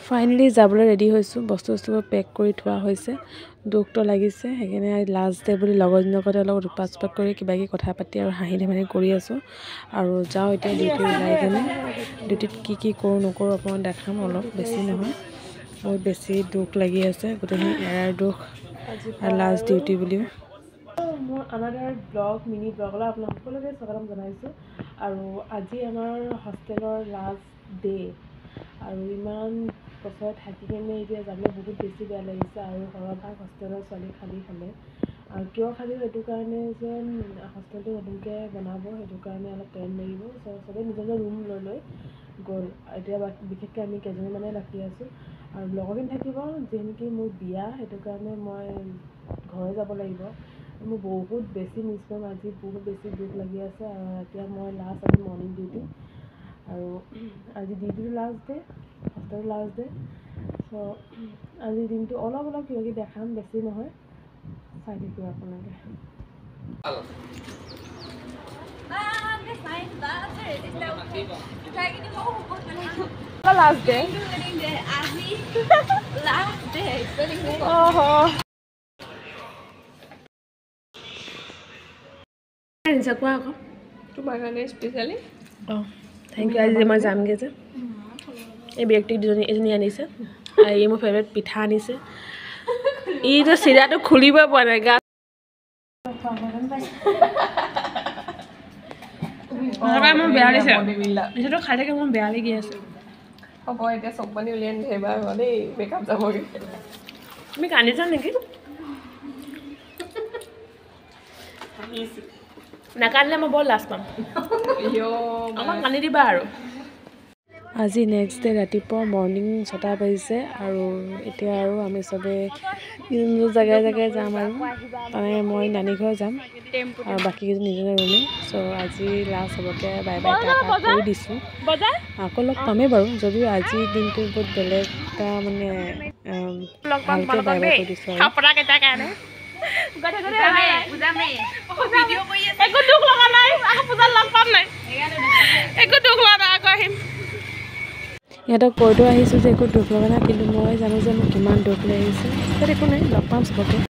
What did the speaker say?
finally যাবলৈ ready হৈছোঁ বস্তুবোৰ পেক কৰি থোৱা হৈছে দুখটো লাগিছে সেইকাৰণে লাষ্ট ডে বুলি লগৰজনীৰ লগতে অলপ উৎপাত কৰি কিবা কিবি কথা পাতি আৰু হাঁহি ধেমালি কৰি আছোঁ আৰু যাওঁ এতিয়া ডিউটি ওলাই কিনে ডিউটিত কি কৰোঁ নকৰোঁ অকণমান দেখাম অলপ বেছি নহয় বহুত বেছি দুখ লাগি আছে গোটেইখিনি এৰাৰ দুখ আৰু লাষ্ট ডিউটি বুলিও মোৰ আনাদাৰ ব্লগ মিনি ব্লগলৈ আপোনাক সকলোকে স্বাগতম জনাইছোঁ আৰু আজি আমাৰ হোষ্টেলৰ লাষ্ট ডে আৰু ইমান বছৰ থাকি কিনে এতিয়া যাবলৈ বহুত বেছি বেয়া লাগিছে আৰু ঘৰৰ ভাগ হোষ্টেলৰ ছোৱালী খালী খালে আৰু কিয় খালী সেইটো কাৰণে যে হোষ্টেলটো নতুনকৈ বনাব সেইটো কাৰণে অলপ টাইম লাগিব চবেই নিজৰ নিজৰ ৰুম লৈ গ'ল এতিয়া বিশেষকৈ আমি কেইজনীমানে বাকী আছোঁ আৰু লগৰখিনি থাকিব যিহেতু মোৰ বিয়া সেইটো কাৰণে মই ঘৰলৈ যাব লাগিব মোৰ বহুত বেছি মিছ কৰিম আজি বহুত বেছি দুখ লাগি আছে আৰু এতিয়া মই লাষ্ট আজি মৰ্ণিং ডিউটি আৰু আজি ডিউটিটো last day hostel last day চ' আজিৰ দিনটো অলপ কিবা কিবি দেখাম বেছি নহয় চাই থাকিব আপোনালোকে লাষ্ট ডে কোৱা আকৌ তোমাৰ কাৰণে স্পেচিয়েলি অঁ থেংক ইউ আজি মই যামগৈ যে এই ব্যক্তি এজনী আনিছে আৰু এই মোৰ ফেভৰেট পিঠা আনিছে ইটো চিৰাটো খুলিবই পোৱা নাই গাত মোৰ বেয়া লাগিছে পিঠাটো খাই থাকে মোৰ বেয়া লাগি আছে হ'ব এতিয়া চব পানী উলিয়াই নিদিবা দেই মেকআপ যাবগৈ তুমি কান্দিছা নেকি নাকান্দিলে মই বৰ লাজ পাম অকণ কান্দি দিবা আৰু আজি নেক্সট ডে ৰাতিপুৱা মৰ্ণিং 6টা বাজিছে আৰু এতিয়া আৰু আমি চবেই নিজৰ জেগাই যাম আৰু মানে মই নানী ঘৰ যাম আৰু বাকীকেইজন নিজৰ ৰুমে চ' আজি লাষ্ট চবকে বাই বাই টাটা কৰি দিছোঁ আকৌ লগ পামেই বাৰু যদিও আজিৰ দিনটো বহুত বেলেগ এটা মানে ভালকৈ বাই বাই কৰি দিছোঁ ইহঁতক কৈ থৈ আহিছোঁ যে একো দুখ লগা নাই কিন্তু মই জানো যে মোক কিমান দুখ লাগিছে তাত একো নাই লগ পাম চবকে